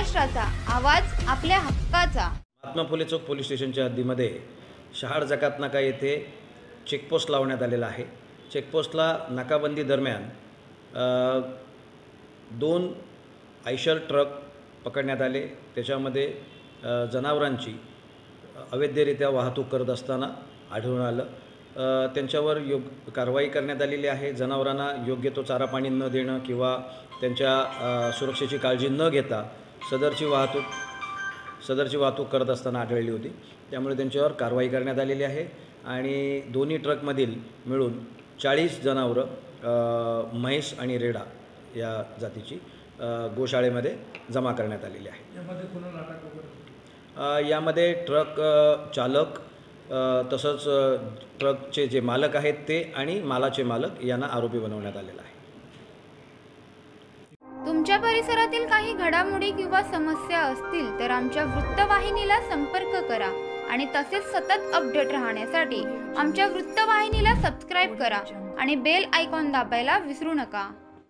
महाराष्ट्राचा आवाज आपल्या हक्काचा। महात्मा फुले चौक पोलीस स्टेशनच्या हद्दीमध्ये शहाड जकात नाका येथे चेकपोस्ट लावण्यात आलेला आहे। चेकपोस्टला नाकाबंदी दरम्यान 2 आयशर ट्रक पकडण्यात आले। त्याच्यामध्ये जनावरांची अवैधरित्या वाहतूक करत असताना आढळून आलं। त्यांच्यावर कारवाई करण्यात आलेली आहे। जनावरांना योग्य तो चारा पाणी न देणं किंवा त्यांच्या सुरक्षेची काळजी न घेता सदरची वाहतूक करत असताना आढळली होती। त्यामुळे त्यांच्यावर कारवाई करण्यात आलेली आहे आणि दोन्ही ट्रकमधील मिळून 40 जनावरं म्हैस आणि रेडा या जातीची गोशाळेमध्ये जमा करण्यात आलेली आहे। यामध्ये ट्रक चालक तसंच ट्रकचे जे मालक आहेत ते आणि मालाचे मालक यांना आरोपी बनवण्यात आलेला आहे। तुमच्या परिसरातील काही घडामोडी किंवा समस्या असतील तर आमच्या वृत्तवाहिनीला संपर्क करा आणि तसेच सतत अपडेट राहण्यासाठी आमच्या वृत्तवाहिनीला सबस्क्राइब करा आणि बेल आयकॉन दाबायला विसरू नका।